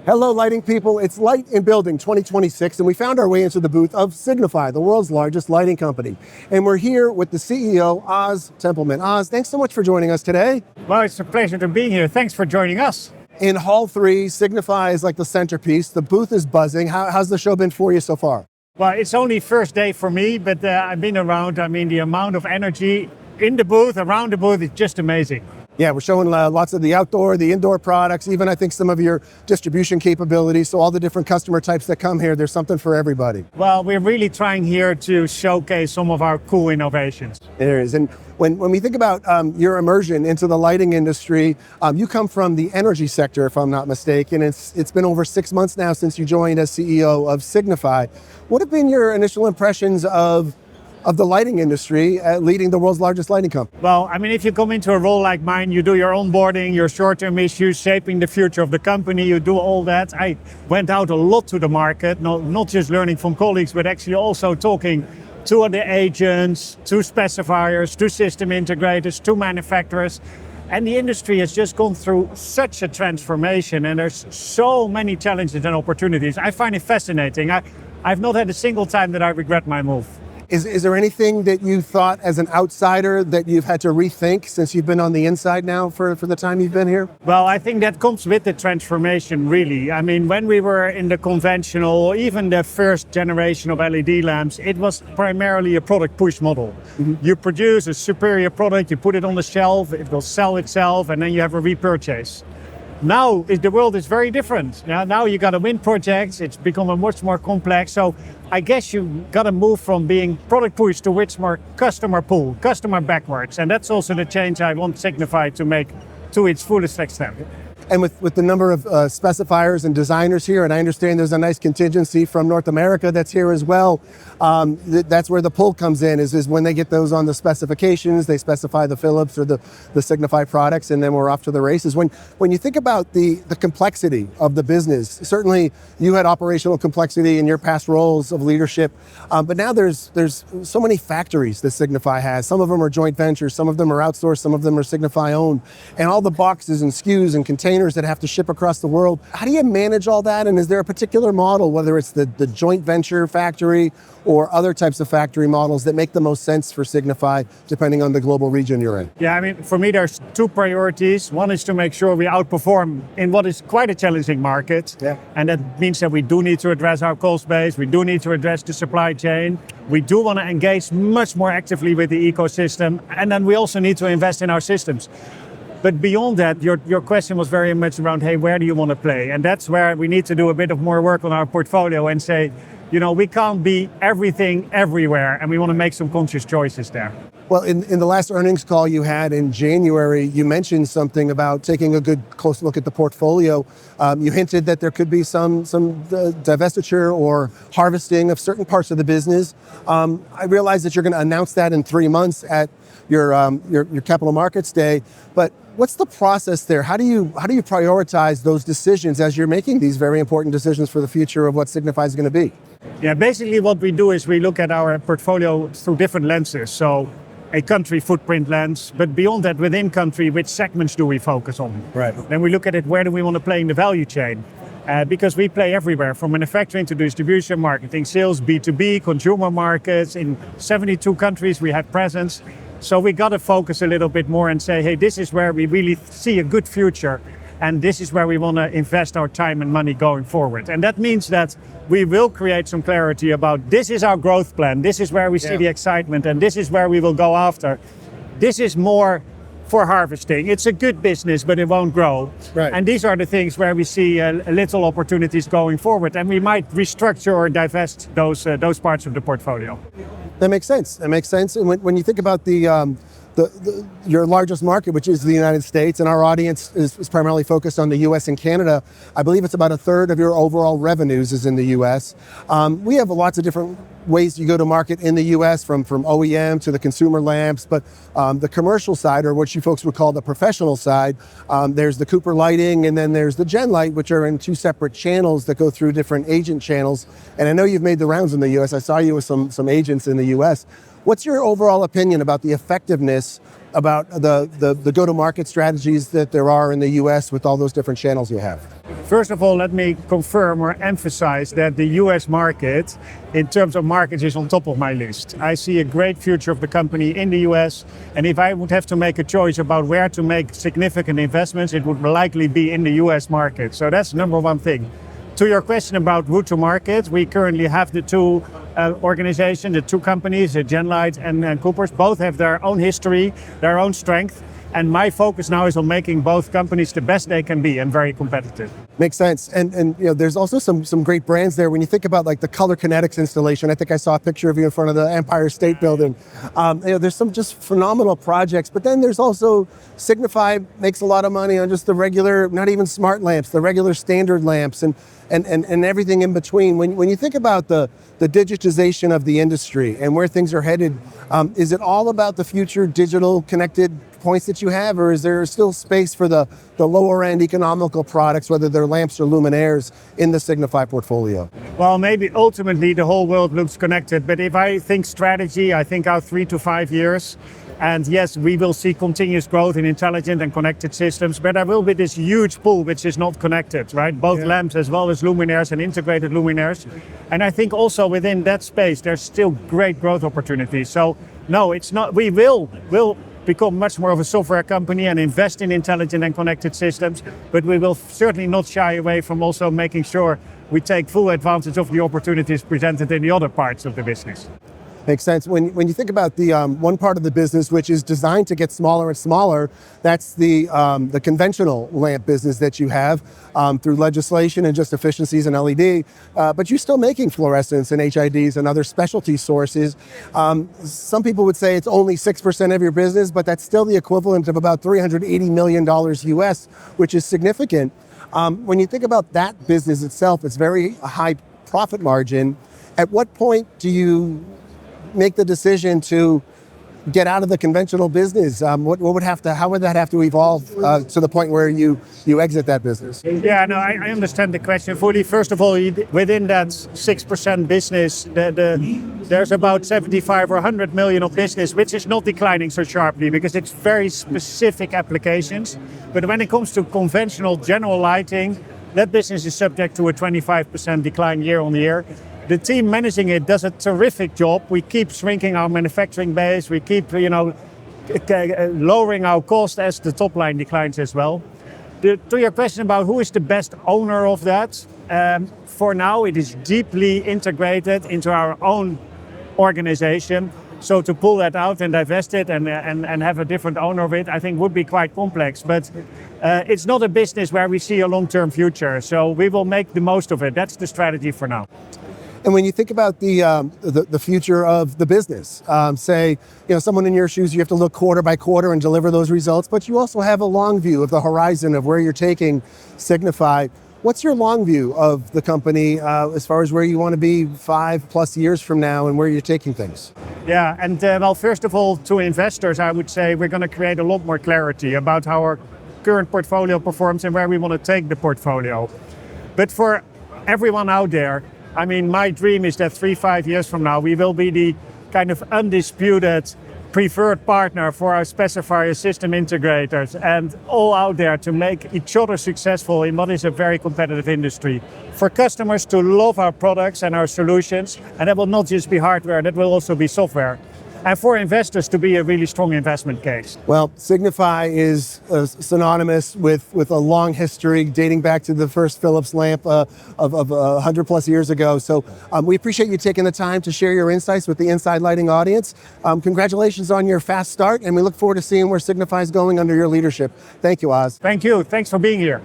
Hello, lighting people. It's Light in Building 2026, and we found our way into the booth of Signify, the world's largest lighting company. And we're here with the CEO, Tempelman. Thanks so much for joining us today. Well, it's a pleasure to be here. Thanks for joining us. In Hall 3, Signify is like the centerpiece. The booth is buzzing. How's the show been for you so far? Well, it's only first day for me, but I've been around. I mean, the amount of energy in the booth, around the booth, is just amazing. Yeah, we're showing lots of the outdoor, the indoor products, even I think some of your distribution capabilities. So all the different customer types that come here, there's something for everybody. Well, we're really trying here to showcase some of our cool innovations. There is. And when we think about your immersion into the lighting industry, you come from the energy sector, if I'm not mistaken. It's been over 6 months now since you joined as CEO of Signify. What have been your initial impressions of the lighting industry, leading the world's largest lighting company? Well, I mean, if you come into a role like mine, you do your onboarding, your short-term issues, shaping the future of the company, you do all that. I went out a lot to the market, not just learning from colleagues, but actually also talking to other agents, to specifiers, to system integrators, to manufacturers. And the industry has just gone through such a transformation, and there's so many challenges and opportunities. I find it fascinating. I've not had a single time that I regret my move. Is there anything that you thought as an outsider that you've had to rethink since you've been on the inside now for the time you've been here? Well, I think that comes with the transformation, really. I mean, when we were in the conventional, or even the first generation of LED lamps, it was primarily a product push model. Mm-hmm. You produce a superior product, you put it on the shelf, it will sell itself, and then you have a repurchase. Now the world is very different. Now you got to win projects. It's become a much more complex. So I guess you got to move from being product push to which more customer pull, customer backwards. And that's also the change I want Signify to make to its fullest extent. And with the number of specifiers and designers here, and I understand there's a nice contingency from North America that's here as well, that's where the pull comes in, is when they get those on the specifications, they specify the Philips or the Signify products, and then we're off to the races. When you think about the complexity of the business, certainly you had operational complexity in your past roles of leadership, but now there's so many factories that Signify has. Some of them are joint ventures, some of them are outsourced, some of them are Signify owned, and all the boxes and SKUs and containers that have to ship across the world. How do you manage all that? And is there a particular model, whether it's the joint venture factory or other types of factory models, that make the most sense for Signify, depending on the global region you're in? Yeah, I mean, for me, there's two priorities. One is to make sure we outperform in what is quite a challenging market. Yeah. And that means that we do need to address our cost base. We do need to address the supply chain. We do want to engage much more actively with the ecosystem. And then we also need to invest in our systems. But beyond that, your question was very much around, hey, where do you want to play? And that's where we need to do a bit of more work on our portfolio and say, we can't be everything everywhere, and we want to make some conscious choices there. Well, in the last earnings call you had in January, you mentioned something about taking a good close look at the portfolio. You hinted that there could be some divestiture or harvesting of certain parts of the business. I realize that you're going to announce that in 3 months at your Capital Markets Day, but what's the process there? How do you prioritize those decisions as you're making these very important decisions for the future of what Signify is going to be? Yeah, basically what we do is we look at our portfolio through different lenses. So a country footprint lens, but beyond that, within country, which segments do we focus on? Right. Then we look at it, where do we want to play in the value chain? Because we play everywhere, from manufacturing to distribution, marketing, sales, B2B, consumer markets. In 72 countries we have presence. So we got to focus a little bit more and say, hey, this is where we really see a good future. And this is where we want to invest our time and money going forward. And that means that we will create some clarity about, this is our growth plan. This is where we see the excitement, and this is where we will go after. This is more for harvesting. It's a good business, but it won't grow. Right. And these are the things where we see little opportunities going forward. And we might restructure or divest those parts of the portfolio. That makes sense. And when you think about your largest market, which is the United States, and our audience is primarily focused on the US and Canada, I believe it's about a third of your overall revenues is in the US. We have lots of different ways you go to market in the US, from OEM to the consumer lamps, but the commercial side, or what you folks would call the professional side, there's the Cooper Lighting, and then there's the Genlyte, which are in two separate channels that go through different agent channels. And I know you've made the rounds in the US. I saw you with some agents in the US. What's your overall opinion about the effectiveness about the go-to-market strategies that there are in the US with all those different channels you have? First of all, let me confirm or emphasize that the US market, in terms of markets, is on top of my list. I see a great future of the company in the US, and if I would have to make a choice about where to make significant investments, it would likely be in the US market. So that's number one thing. To your question about route to market, we currently have the two organizations, the two companies, Genlyte and Coopers. Both have their own history, their own strength. And my focus now is on making both companies the best they can be and very competitive. Makes sense. And there's also some great brands there. When you think about like the Color Kinetics installation, I think I saw a picture of you in front of the Empire State Building. There's some just phenomenal projects, but then there's also Signify makes a lot of money on just the regular, not even smart lamps, the regular standard lamps and everything in between. When you think about the digitization of the industry and where things are headed, is it all about the future digital connected points that you have, or is there still space for the lower end economical products, whether they're lamps or luminaires, in the Signify portfolio? Well, maybe ultimately the whole world looks connected, but if I think strategy, I think out 3 to 5 years. And yes, we will see continuous growth in intelligent and connected systems, but there will be this huge pool which is not connected, right? Both lamps as well as luminaires and integrated luminaires. And I think also within that space, there's still great growth opportunities. So no, it's not, we will become much more of a software company and invest in intelligent and connected systems, but we will certainly not shy away from also making sure we take full advantage of the opportunities presented in the other parts of the business. Makes sense. When you think about the one part of the business which is designed to get smaller and smaller, that's the conventional lamp business that you have through legislation and just efficiencies in LED. But you're still making fluorescents and HIDs and other specialty sources. Some people would say it's only 6% of your business, but that's still the equivalent of about $380 million US, which is significant. When you think about that business itself, it's very high profit margin. At what point do you make the decision to get out of the conventional business? How would that have to evolve to the point where you exit that business? Yeah, no, I understand the question fully. First of all, within that 6% business, there's about 75 or 100 million of business, which is not declining so sharply because it's very specific applications. But when it comes to conventional general lighting, that business is subject to a 25% decline year on year. The team managing it does a terrific job. We keep shrinking our manufacturing base. We keep, lowering our cost as the top line declines as well. To your question about who is the best owner of that, for now it is deeply integrated into our own organization. So to pull that out and divest it and have a different owner of it, I think would be quite complex. But it's not a business where we see a long-term future. So we will make the most of it. That's the strategy for now. And when you think about the future of the business, say, someone in your shoes, you have to look quarter by quarter and deliver those results, but you also have a long view of the horizon of where you're taking Signify. What's your long view of the company as far as where you want to be 5+ years from now and where you're taking things? Yeah, and well, first of all, to investors, I would say we're going to create a lot more clarity about how our current portfolio performs and where we want to take the portfolio. But for everyone out there, I mean, my dream is that 3-5 years from now, we will be the kind of undisputed preferred partner for our specifier system integrators and all out there to make each other successful in what is a very competitive industry. For customers to love our products and our solutions, and that will not just be hardware, that will also be software. And for investors to be a really strong investment case. Well, Signify is synonymous with a long history dating back to the first Philips lamp of 100+ years ago. So we appreciate you taking the time to share your insights with the Inside Lighting audience. Congratulations on your fast start, and we look forward to seeing where Signify is going under your leadership. Thank you, Oz. Thank you. Thanks for being here.